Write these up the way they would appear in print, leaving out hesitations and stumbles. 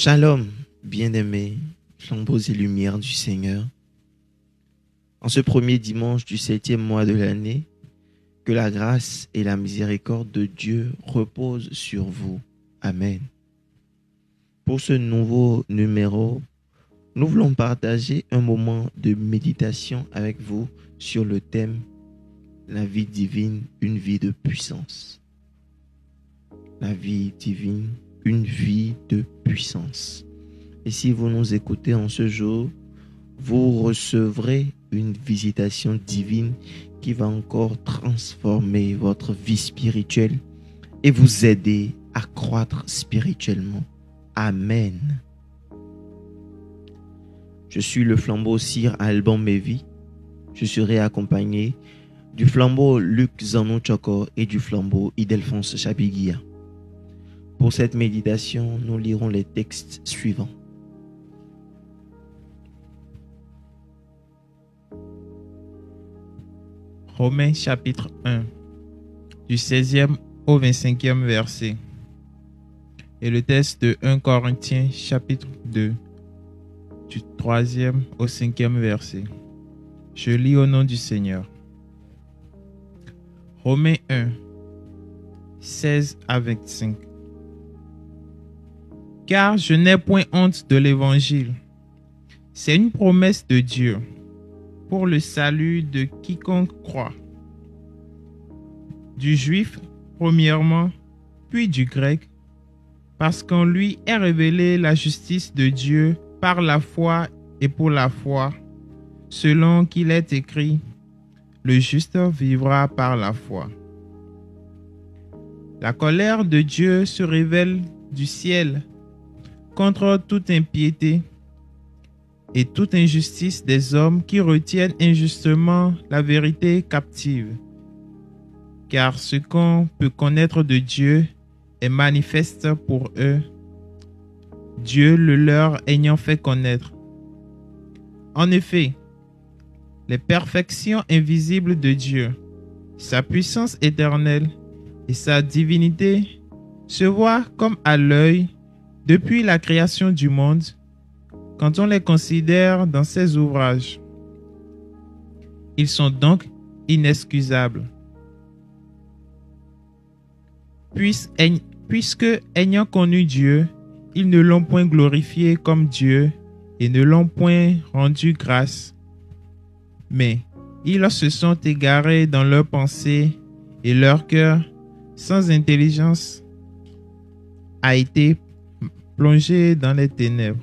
Shalom, bien-aimés, flambeaux et lumières du Seigneur. En ce premier dimanche du 7e mois de l'année, que la grâce et la miséricorde de Dieu reposent sur vous. Amen. Pour ce nouveau numéro, nous voulons partager un moment de méditation avec vous sur le thème « La vie divine, une vie de puissance ». La vie divine, une vie de puissance. Et si vous nous écoutez en ce jour, vous recevrez une visitation divine qui va encore transformer votre vie spirituelle et vous aider à croître spirituellement. Amen. Je suis le flambeau Sir Alban Mevi. Je serai accompagné du flambeau Luc Zanou Choko et du flambeau Idelphonse Chabiguia. Pour cette méditation, nous lirons les textes suivants. Romains chapitre 1, du 16e au 25e verset. Et le texte de 1 Corinthiens chapitre 2, du 3e au 5e verset. Je lis au nom du Seigneur. Romains 1, 16 à 25. Car je n'ai point honte de l'évangile. C'est une promesse de Dieu pour le salut de quiconque croit. Du juif, premièrement, puis du grec, parce qu'en lui est révélée la justice de Dieu par la foi et pour la foi, selon qu'il est écrit, le juste vivra par la foi. La colère de Dieu se révèle du ciel contre toute impiété et toute injustice des hommes qui retiennent injustement la vérité captive. Car ce qu'on peut connaître de Dieu est manifeste pour eux, Dieu le leur ayant fait connaître. En effet, les perfections invisibles de Dieu, sa puissance éternelle et sa divinité se voient comme à l'œil depuis la création du monde, quand on les considère dans ses ouvrages. Ils sont donc inexcusables. Puisque, ayant connu Dieu, ils ne l'ont point glorifié comme Dieu et ne l'ont point rendu grâce. Mais ils se sont égarés dans leurs pensées et leur cœur, sans intelligence, a été plongé dans les ténèbres.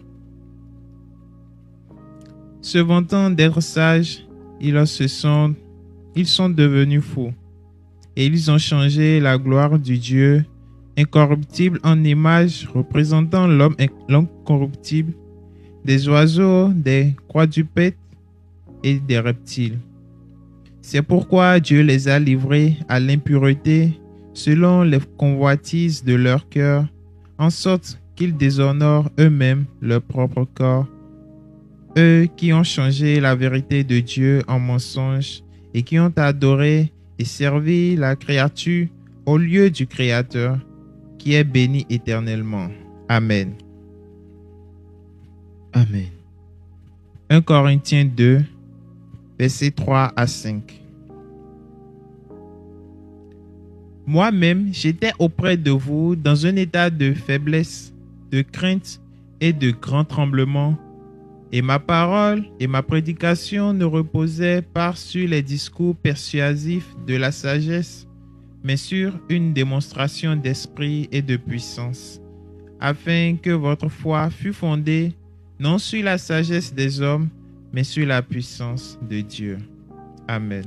Se vantant d'être sages, ils sont devenus fous, et ils ont changé la gloire du Dieu incorruptible en image représentant l'homme incorruptible, des oiseaux, des quadrupèdes et des reptiles. C'est pourquoi Dieu les a livrés à l'impureté selon les convoitises de leur cœur, en sorte qu'ils déshonorent eux-mêmes leur propre corps, eux qui ont changé la vérité de Dieu en mensonge et qui ont adoré et servi la créature au lieu du Créateur, qui est béni éternellement. Amen. Amen. 1 Corinthiens 2, versets 3 à 5. Moi-même, j'étais auprès de vous dans un état de faiblesse, de crainte et de grand tremblement, et ma parole et ma prédication ne reposaient pas sur les discours persuasifs de la sagesse, mais sur une démonstration d'esprit et de puissance, afin que votre foi fût fondée non sur la sagesse des hommes, mais sur la puissance de Dieu. Amen.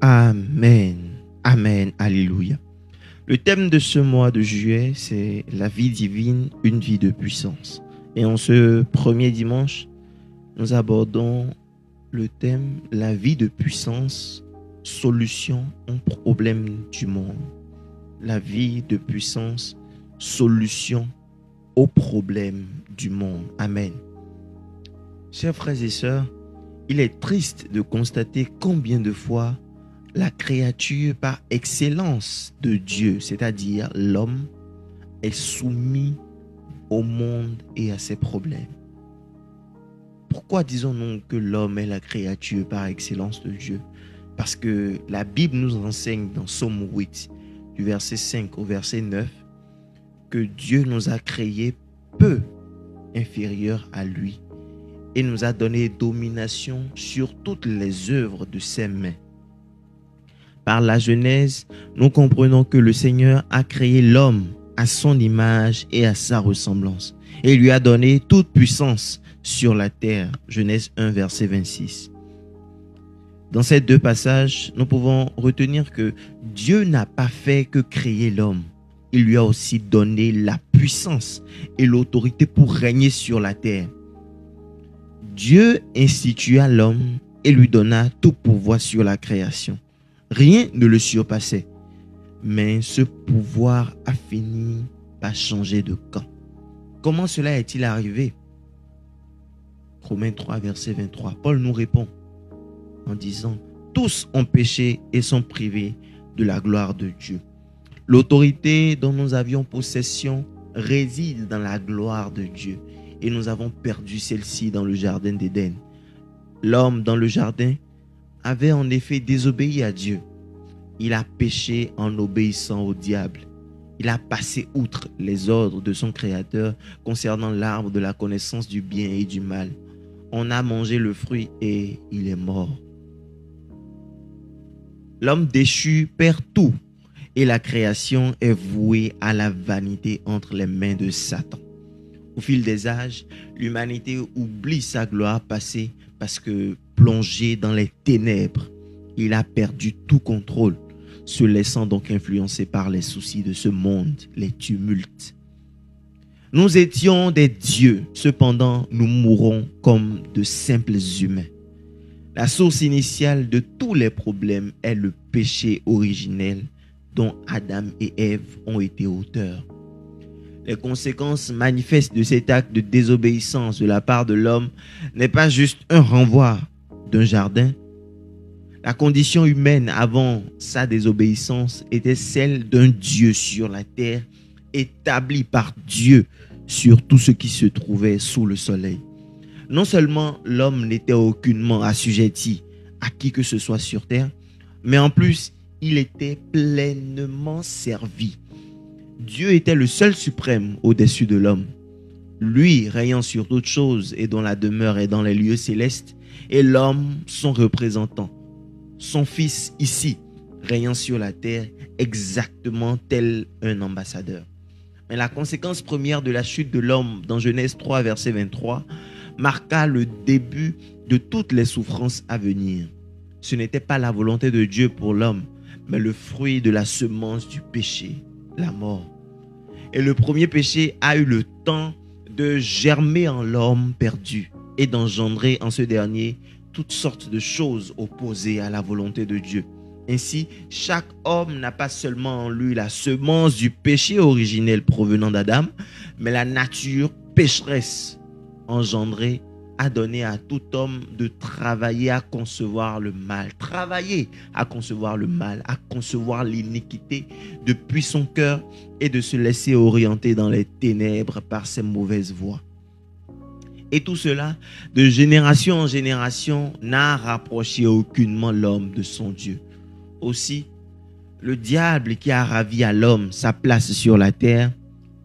Amen. Amen. Alléluia. Le thème de ce mois de juillet, c'est la vie divine, une vie de puissance. Et en ce premier dimanche, nous abordons le thème la vie de puissance, solution aux problèmes du monde. La vie de puissance, solution aux problèmes du monde. Amen. Chers frères et sœurs, il est triste de constater combien de fois la créature par excellence de Dieu, c'est-à-dire l'homme, est soumis au monde et à ses problèmes. Pourquoi disons-nous que l'homme est la créature par excellence de Dieu? Parce que la Bible nous enseigne dans Psaume 8, du verset 5 au verset 9, que Dieu nous a créés peu inférieurs à lui et nous a donné domination sur toutes les œuvres de ses mains. Par la Genèse, nous comprenons que le Seigneur a créé l'homme à son image et à sa ressemblance et lui a donné toute puissance sur la terre. Genèse 1, verset 26. Dans ces deux passages, nous pouvons retenir que Dieu n'a pas fait que créer l'homme. Il lui a aussi donné la puissance et l'autorité pour régner sur la terre. Dieu institua l'homme et lui donna tout pouvoir sur la création. Rien ne le surpassait. Mais ce pouvoir a fini par changer de camp. Comment cela est-il arrivé? Romains 3, verset 23. Paul nous répond en disant « Tous ont péché et sont privés de la gloire de Dieu. » L'autorité dont nous avions possession réside dans la gloire de Dieu et nous avons perdu celle-ci dans le jardin d'Éden. L'homme dans le jardin avait en effet désobéi à Dieu. Il a péché en obéissant au diable. Il a passé outre les ordres de son Créateur concernant l'arbre de la connaissance du bien et du mal. On a mangé le fruit et il est mort. L'homme déchu perd tout et la création est vouée à la vanité entre les mains de Satan. Au fil des âges, l'humanité oublie sa gloire passée parce que plongé dans les ténèbres, il a perdu tout contrôle, se laissant donc influencer par les soucis de ce monde, les tumultes. Nous étions des dieux, cependant nous mourons comme de simples humains. La source initiale de tous les problèmes est le péché originel dont Adam et Ève ont été auteurs. Les conséquences manifestes de cet acte de désobéissance de la part de l'homme n'est pas juste un renvoi d'un jardin. La condition humaine avant sa désobéissance était celle d'un Dieu sur la terre, établi par Dieu sur tout ce qui se trouvait sous le soleil. Non seulement l'homme n'était aucunement assujetti à qui que ce soit sur terre, mais en plus, il était pleinement servi. Dieu était le seul suprême au-dessus de l'homme. Lui, régnant sur toutes choses et dont la demeure est dans les lieux célestes, et l'homme, son représentant, son fils ici, régnant sur la terre, exactement tel un ambassadeur. Mais la conséquence première de la chute de l'homme dans Genèse 3, verset 23, marqua le début de toutes les souffrances à venir. Ce n'était pas la volonté de Dieu pour l'homme, mais le fruit de la semence du péché, la mort. Et le premier péché a eu le temps de germer en l'homme perdu et d'engendrer en ce dernier toutes sortes de choses opposées à la volonté de Dieu. Ainsi, chaque homme n'a pas seulement en lui la semence du péché originel provenant d'Adam, mais la nature pécheresse engendrée a donné à tout homme de travailler à concevoir le mal. Travailler à concevoir le mal, à concevoir l'iniquité depuis son cœur et de se laisser orienter dans les ténèbres par ses mauvaises voies. Et tout cela, de génération en génération, n'a rapproché aucunement l'homme de son Dieu. Aussi, le diable qui a ravi à l'homme sa place sur la terre,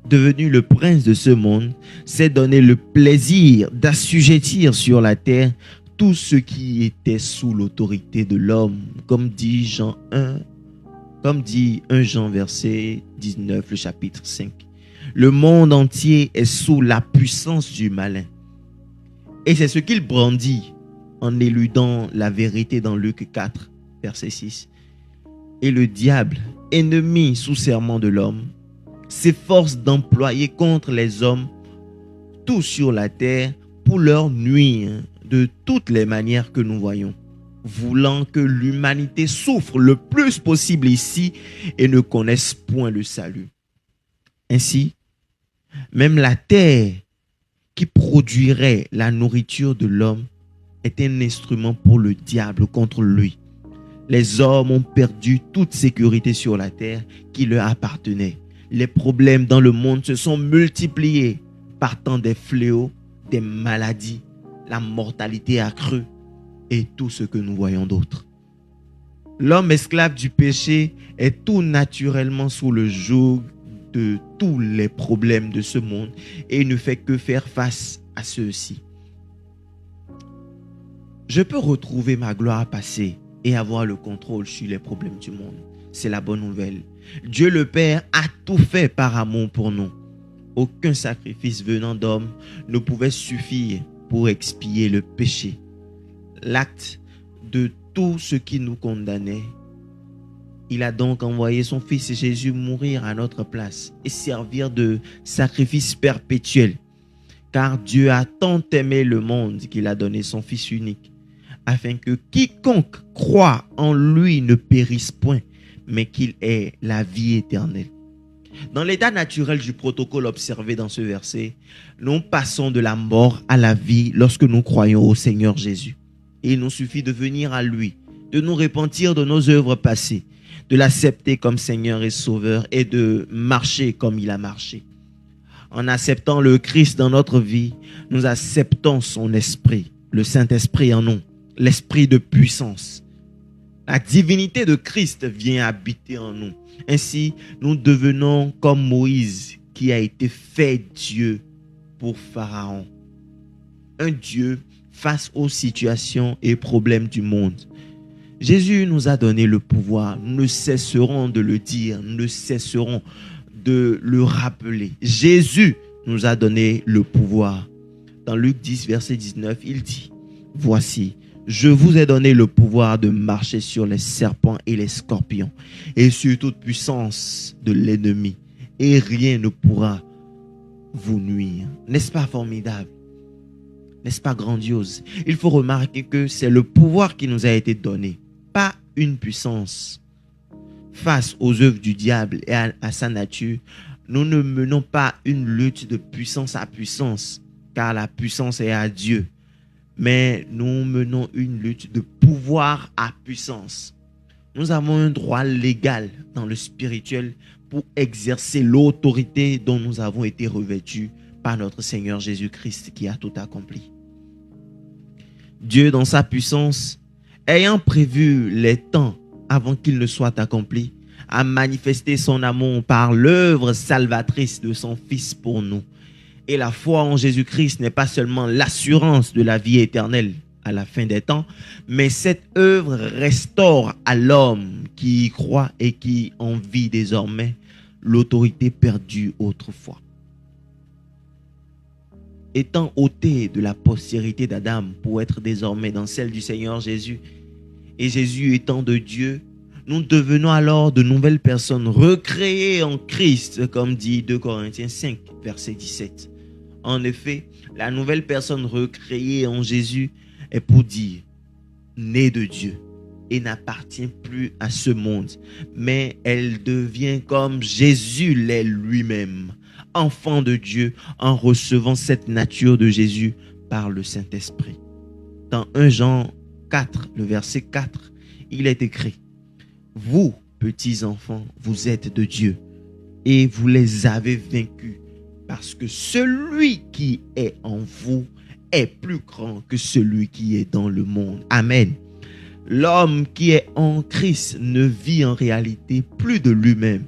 devenu le prince de ce monde, s'est donné le plaisir d'assujettir sur la terre tout ce qui était sous l'autorité de l'homme, comme dit 1 Jean verset 19, le chapitre 5. Le monde entier est sous la puissance du malin. Et c'est ce qu'il brandit en éludant la vérité dans Luc 4, verset 6. Et le diable, ennemi sous serment de l'homme, s'efforce d'employer contre les hommes tout sur la terre pour leur nuire de toutes les manières que nous voyons, voulant que l'humanité souffre le plus possible ici et ne connaisse point le salut. Ainsi, même la terre qui produirait la nourriture de l'homme est un instrument pour le diable contre lui. Les hommes ont perdu toute sécurité sur la terre qui leur appartenait. Les problèmes dans le monde se sont multipliés. partant des fléaux, des maladies, la mortalité accrue et tout ce que nous voyons d'autre. L'homme esclave du péché est tout naturellement sous le joug de tous les problèmes de ce monde et ne fait que faire face à ceux-ci. Je peux retrouver ma gloire passée et avoir le contrôle sur les problèmes du monde. C'est la bonne nouvelle. Dieu le Père a tout fait par amour pour nous. Aucun sacrifice venant d'homme ne pouvait suffire pour expier le péché. L'acte de tout ce qui nous condamnait. Il a donc envoyé son Fils Jésus mourir à notre place et servir de sacrifice perpétuel. Car Dieu a tant aimé le monde qu'il a donné son Fils unique, afin que quiconque croit en lui ne périsse point, mais qu'il ait la vie éternelle. Dans l'état naturel du protocole observé dans ce verset, nous passons de la mort à la vie lorsque nous croyons au Seigneur Jésus. Et il nous suffit de venir à lui, de nous repentir de nos œuvres passées, de l'accepter comme Seigneur et Sauveur et de marcher comme il a marché. En acceptant le Christ dans notre vie, nous acceptons son esprit, le Saint-Esprit en nous, l'esprit de puissance. La divinité de Christ vient habiter en nous. Ainsi, nous devenons comme Moïse qui a été fait Dieu pour Pharaon. Un Dieu face aux situations et problèmes du monde. Jésus nous a donné le pouvoir. Nous ne cesserons de le dire, nous ne cesserons de le rappeler. Jésus nous a donné le pouvoir. Dans Luc 10, verset 19, il dit: « Voici, je vous ai donné le pouvoir de marcher sur les serpents et les scorpions et sur toute puissance de l'ennemi, et rien ne pourra vous nuire. » N'est-ce pas formidable? N'est-ce pas grandiose? Il faut remarquer que c'est le pouvoir qui nous a été donné, pas une puissance. Face aux œuvres du diable et à sa nature, nous ne menons pas une lutte de puissance à puissance, car la puissance est à Dieu. Mais nous menons une lutte de pouvoir à puissance. Nous avons un droit légal dans le spirituel pour exercer l'autorité dont nous avons été revêtus par notre Seigneur Jésus-Christ qui a tout accompli. Dieu, dans sa puissance, ayant prévu les temps avant qu'ils ne soient accomplis, a manifesté son amour par l'œuvre salvatrice de son Fils pour nous. Et la foi en Jésus-Christ n'est pas seulement l'assurance de la vie éternelle à la fin des temps, mais cette œuvre restaure à l'homme qui y croit et qui en vit désormais l'autorité perdue autrefois. Étant ôté de la postérité d'Adam pour être désormais dans celle du Seigneur Jésus, et Jésus étant de Dieu, nous devenons alors de nouvelles personnes recréées en Christ, comme dit 2 Corinthiens 5, verset 17. En effet, la nouvelle personne recréée en Jésus est pour dire née de Dieu et n'appartient plus à ce monde, mais elle devient comme Jésus l'est lui-même, enfant de Dieu en recevant cette nature de Jésus par le Saint-Esprit. Dans 1 Jean 4, le verset 4, il est écrit: « Vous, petits enfants, vous êtes de Dieu et vous les avez vaincus, parce que celui qui est en vous est plus grand que celui qui est dans le monde. » Amen. L'homme qui est en Christ ne vit en réalité plus de lui-même,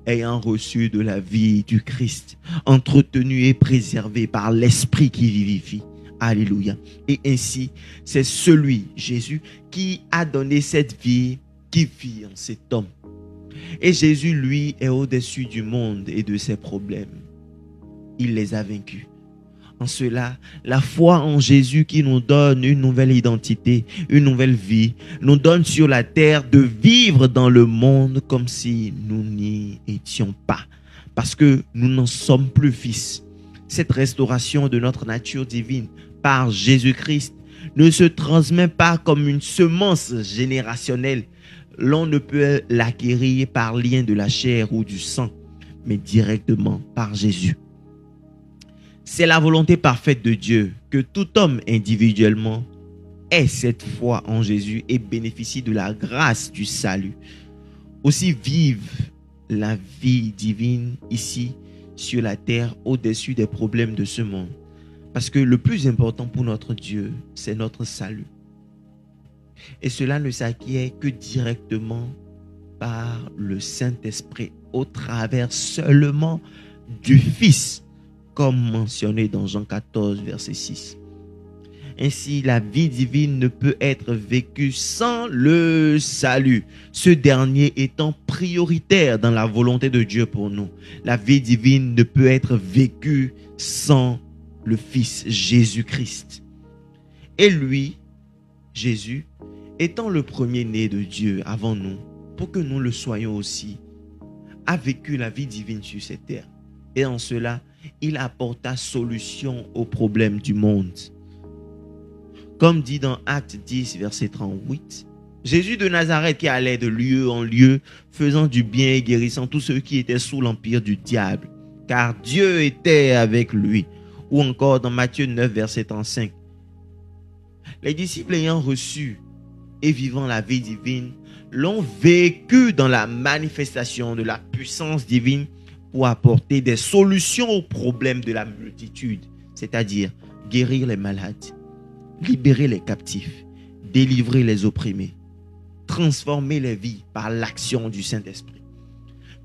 ayant reçu de la vie du Christ, entretenu et préservé par l'Esprit qui vivifie. Alléluia. Et ainsi, c'est celui, Jésus, qui a donné cette vie, qui vit en cet homme. Et Jésus, lui, est au-dessus du monde et de ses problèmes. Il les a vaincus. En cela, la foi en Jésus qui nous donne une nouvelle identité, une nouvelle vie, nous donne sur la terre de vivre dans le monde comme si nous n'y étions pas, parce que nous n'en sommes plus fils. Cette restauration de notre nature divine par Jésus-Christ ne se transmet pas comme une semence générationnelle. L'on ne peut l'acquérir par lien de la chair ou du sang, mais directement par Jésus. C'est la volonté parfaite de Dieu que tout homme individuellement ait cette foi en Jésus et bénéficie de la grâce du salut. Aussi vive la vie divine ici sur la terre au-dessus des problèmes de ce monde. Parce que le plus important pour notre Dieu, c'est notre salut. Et cela ne s'acquiert que directement par le Saint-Esprit, au travers seulement du Fils, comme mentionné dans Jean 14, verset 6. Ainsi, la vie divine ne peut être vécue sans le salut, ce dernier étant prioritaire dans la volonté de Dieu pour nous. La vie divine ne peut être vécue sans le Fils Jésus-Christ. Et lui, Jésus, étant le premier-né de Dieu avant nous, pour que nous le soyons aussi, a vécu la vie divine sur cette terre. Et en cela, il apporta solution aux problèmes du monde. Comme dit dans Actes 10, verset 38, Jésus de Nazareth qui allait de lieu en lieu, faisant du bien et guérissant tous ceux qui étaient sous l'empire du diable, car Dieu était avec lui. Ou encore dans Matthieu 9, verset 35. Les disciples ayant reçu et vivant la vie divine, l'ont vécu dans la manifestation de la puissance divine pour apporter des solutions aux problèmes de la multitude, c'est-à-dire guérir les malades, libérer les captifs, délivrer les opprimés, transformer les vies par l'action du Saint-Esprit.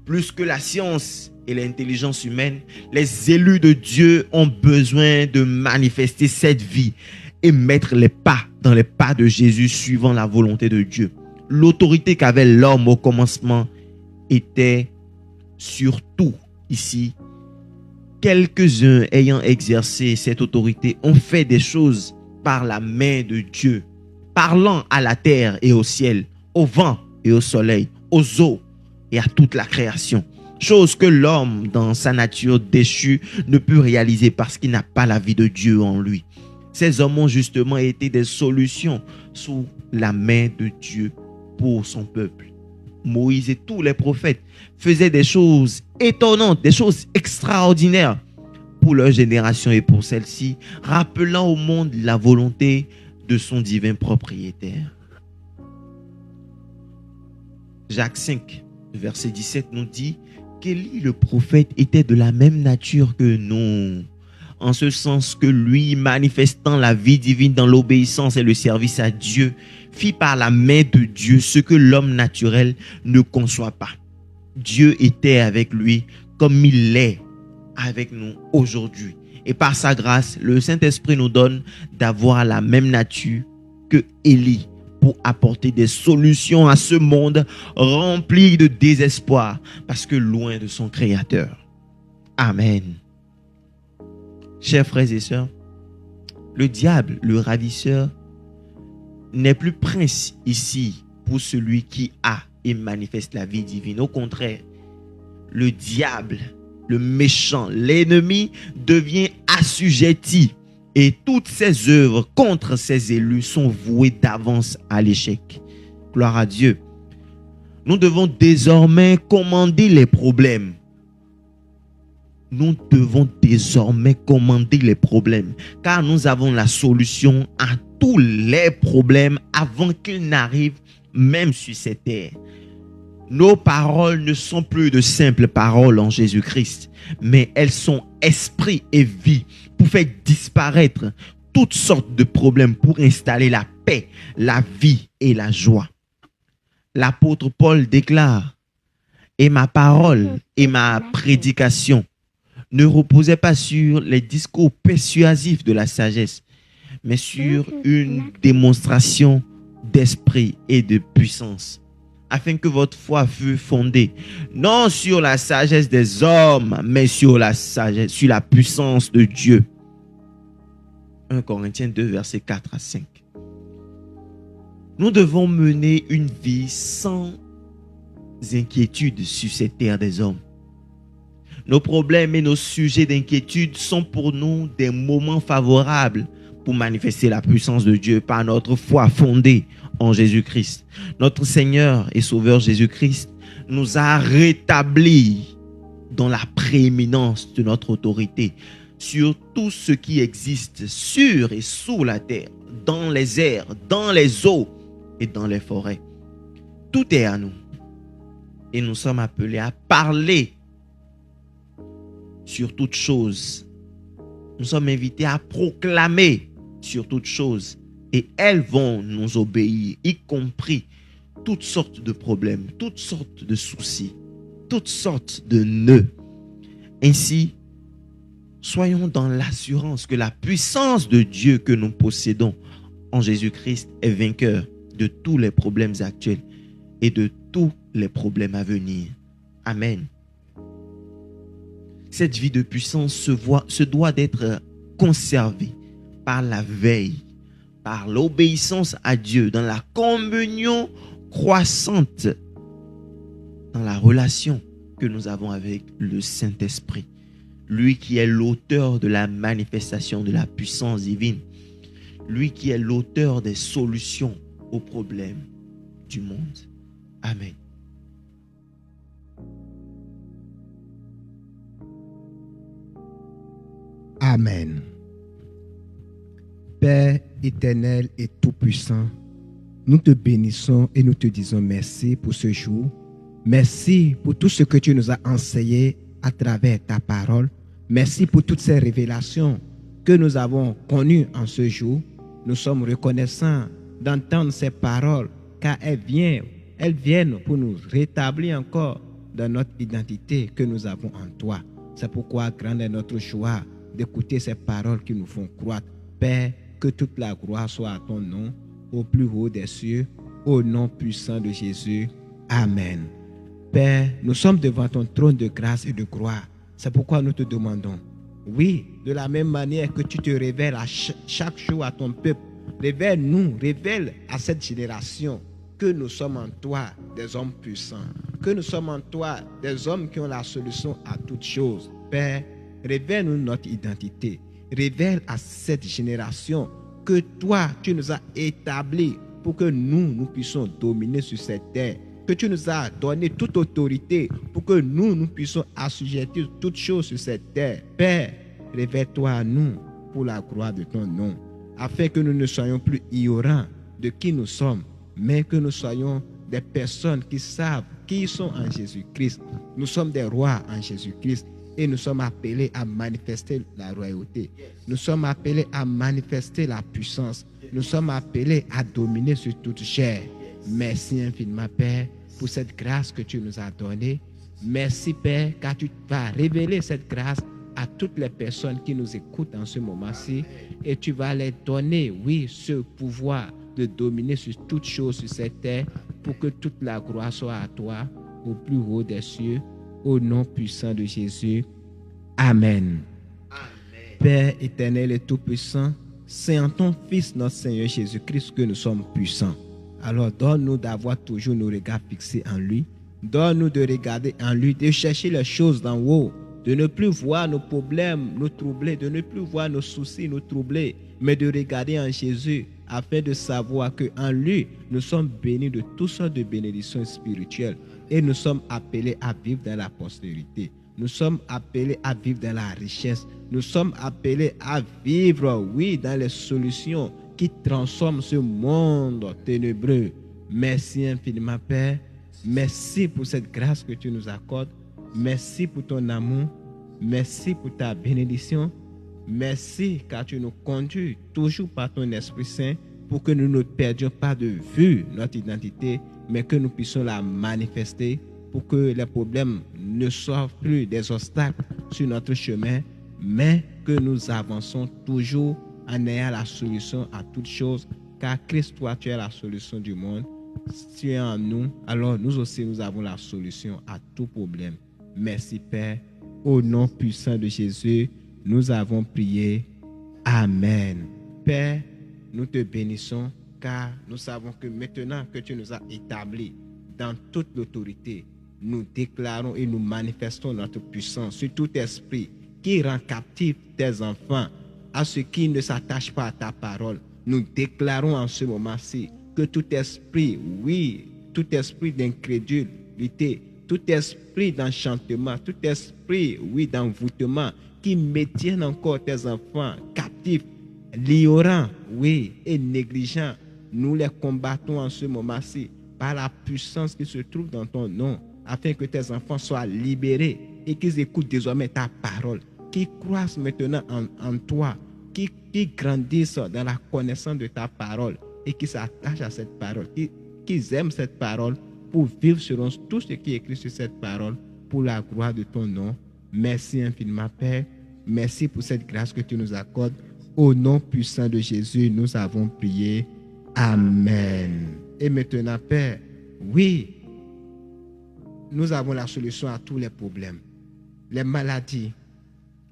Plus que la science et l'intelligence humaine, les élus de Dieu ont besoin de manifester cette vie et mettre les pas dans les pas de Jésus suivant la volonté de Dieu. L'autorité qu'avait l'homme au commencement était surtout ici. Quelques-uns ayant exercé cette autorité ont fait des choses par la main de Dieu, parlant à la terre et au ciel, au vent et au soleil, aux eaux et à toute la création. Chose que l'homme, dans sa nature déchue, ne peut réaliser parce qu'il n'a pas la vie de Dieu en lui. Ces hommes ont justement été des solutions sous la main de Dieu pour son peuple. Moïse et tous les prophètes faisaient des choses étonnantes, des choses extraordinaires pour leur génération et pour celle-ci, rappelant au monde la volonté de son divin propriétaire. Jacques 5, verset 17 nous dit qu'Élie le prophète était de la même nature que nous, en ce sens que lui, manifestant la vie divine dans l'obéissance et le service à Dieu, fit par la main de Dieu ce que l'homme naturel ne conçoit pas. Dieu était avec lui comme il l'est avec nous aujourd'hui. Et par sa grâce, le Saint-Esprit nous donne d'avoir la même nature que Élie pour apporter des solutions à ce monde rempli de désespoir parce que loin de son Créateur. Amen. Chers frères et sœurs, le diable, le ravisseur, n'est plus prince ici pour celui qui a et manifeste la vie divine. Au contraire, le diable, le méchant, l'ennemi devient assujetti et toutes ses œuvres contre ses élus sont vouées d'avance à l'échec. Gloire à Dieu. Nous devons désormais commander les problèmes. Nous devons désormais commander les problèmes, car nous avons la solution à tous les problèmes avant qu'ils n'arrivent même sur cette terre. Nos paroles ne sont plus de simples paroles en Jésus-Christ, mais elles sont esprit et vie pour faire disparaître toutes sortes de problèmes, pour installer la paix, la vie et la joie. L'apôtre Paul déclare « Et ma parole et ma prédication ne reposaient pas sur les discours persuasifs de la sagesse, mais sur une démonstration d'esprit et de puissance, afin que votre foi fût fondée, non sur la sagesse des hommes, mais sur la sagesse, sur la puissance de Dieu. » 1 Corinthiens 2, versets 4 à 5. Nous devons mener une vie sans inquiétude sur cette terre des hommes. Nos problèmes et nos sujets d'inquiétude sont pour nous des moments favorables pour manifester la puissance de Dieu par notre foi fondée en Jésus-Christ. Notre Seigneur et Sauveur Jésus-Christ nous a rétablis dans la prééminence de notre autorité sur tout ce qui existe sur et sous la terre, dans les airs, dans les eaux et dans les forêts. Tout est à nous et nous sommes appelés à parler sur toute chose. Nous sommes invités à proclamer sur toute chose. Et elles vont nous obéir, y compris toutes sortes de problèmes, toutes sortes de soucis, toutes sortes de nœuds. Ainsi, soyons dans l'assurance que la puissance de Dieu que nous possédons en Jésus-Christ est vainqueur de tous les problèmes actuels et de tous les problèmes à venir. Amen. Cette vie de puissance se doit d'être conservée par la veille, par l'obéissance à Dieu, dans la communion croissante, dans la relation que nous avons avec le Saint-Esprit, lui qui est l'auteur de la manifestation de la puissance divine, lui qui est l'auteur des solutions aux problèmes du monde. Amen. Amen. Père éternel et tout-puissant, nous te bénissons et nous te disons merci pour ce jour. Merci pour tout ce que tu nous as enseigné à travers ta parole. Merci pour toutes ces révélations que nous avons connues en ce jour. Nous sommes reconnaissants d'entendre ces paroles car elles viennent pour nous rétablir encore dans notre identité que nous avons en toi. C'est pourquoi grande est notre joie d'écouter ces paroles qui nous font croître. Père, que toute la gloire soit à ton nom, au plus haut des cieux, au nom puissant de Jésus. Amen. Père, nous sommes devant ton trône de grâce et de gloire. C'est pourquoi nous te demandons, oui, de la même manière que tu te révèles à chaque jour à ton peuple, révèle à cette génération que nous sommes en toi des hommes puissants, que nous sommes en toi des hommes qui ont la solution à toutes choses. Père, révèle-nous notre identité. Révèle à cette génération que toi, tu nous as établis pour que nous puissions dominer sur cette terre. Que tu nous as donné toute autorité pour que nous puissions assujettir toutes choses sur cette terre. Père, révèle-toi à nous pour la gloire de ton nom, afin que nous ne soyons plus ignorants de qui nous sommes, mais que nous soyons des personnes qui savent qui ils sont en Jésus-Christ. Nous sommes des rois en Jésus-Christ. Et nous sommes appelés à manifester la royauté. Nous sommes appelés à manifester la puissance. Nous sommes appelés à dominer sur toute chair. Merci infiniment, Père, pour cette grâce que tu nous as donnée. Merci, Père, car tu vas révéler cette grâce à toutes les personnes qui nous écoutent en ce moment-ci. Et tu vas leur donner, oui, ce pouvoir de dominer sur toutes choses sur cette terre pour que toute la gloire soit à toi, au plus haut des cieux. Au nom puissant de Jésus. Amen. Amen. Père éternel et tout-puissant, c'est en ton Fils, notre Seigneur Jésus-Christ, que nous sommes puissants. Alors donne-nous d'avoir toujours nos regards fixés en lui. Donne-nous de regarder en lui, de chercher les choses d'en haut, de ne plus voir nos problèmes nous troubler, de ne plus voir nos soucis nous troubler, mais de regarder en Jésus, afin de savoir qu'en lui, nous sommes bénis de toutes sortes de bénédictions spirituelles. Et nous sommes appelés à vivre dans la postérité. Nous sommes appelés à vivre dans la richesse. Nous sommes appelés à vivre, oui, dans les solutions qui transforment ce monde ténébreux. Merci infiniment, Père. Merci pour cette grâce que tu nous accordes. Merci pour ton amour. Merci pour ta bénédiction. Merci car tu nous conduis toujours par ton Esprit Saint pour que nous ne perdions pas de vue notre identité, mais que nous puissions la manifester pour que les problèmes ne soient plus des obstacles sur notre chemin, mais que nous avançons toujours en ayant la solution à toutes choses, car Christ, toi, tu es la solution du monde. Si tu es en nous, alors nous aussi, nous avons la solution à tout problème. Merci, Père. Au nom puissant de Jésus, nous avons prié. Amen. Père, nous te bénissons, car nous savons que maintenant que tu nous as établis dans toute l'autorité, nous déclarons et nous manifestons notre puissance sur tout esprit qui rend captif tes enfants à ceux qui ne s'attachent pas à ta parole. Nous déclarons en ce moment-ci que tout esprit, oui, tout esprit d'incrédulité, tout esprit d'enchantement, tout esprit, oui, d'envoûtement qui maintiennent encore tes enfants captifs, l'ignorant, oui, et négligent, nous les combattons en ce moment-ci par la puissance qui se trouve dans ton nom, afin que tes enfants soient libérés et qu'ils écoutent désormais ta parole, qu'ils croissent maintenant en toi, qu'ils grandissent dans la connaissance de ta parole et qu'ils s'attachent à cette parole, qu'ils aiment cette parole pour vivre selon tout ce qui est écrit sur cette parole pour la gloire de ton nom. Merci infiniment, Père. Merci pour cette grâce que tu nous accordes. Au nom puissant de Jésus, nous avons prié. Amen. Et maintenant, Père, oui, nous avons la solution à tous les problèmes, les maladies,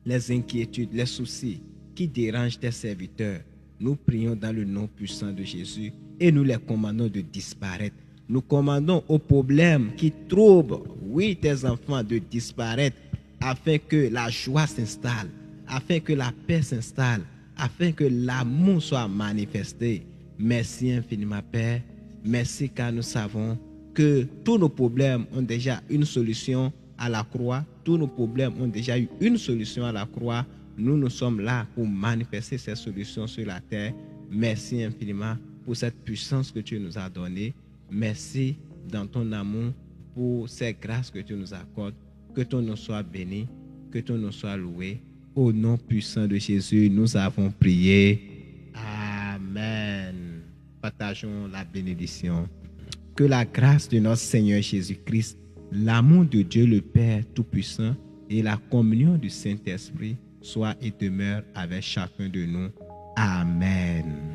les inquiétudes, les soucis qui dérangent tes serviteurs. Nous prions dans le nom puissant de Jésus et nous les commandons de disparaître. Nous commandons aux problèmes qui troublent, oui, tes enfants de disparaître afin que la joie s'installe, afin que la paix s'installe, afin que l'amour soit manifesté. Merci infiniment, Père. Merci car nous savons que tous nos problèmes ont déjà une solution à la croix. Tous nos problèmes ont déjà eu une solution à la croix. Nous sommes là pour manifester ces solutions sur la terre. Merci infiniment pour cette puissance que tu nous as donnée. Merci dans ton amour pour ces grâces que tu nous accordes. Que ton nom soit béni, que ton nom soit loué. Au nom puissant de Jésus, nous avons prié. Amen. Partageons la bénédiction. Que la grâce de notre Seigneur Jésus-Christ, l'amour de Dieu le Père Tout-Puissant et la communion du Saint-Esprit soient et demeurent avec chacun de nous. Amen.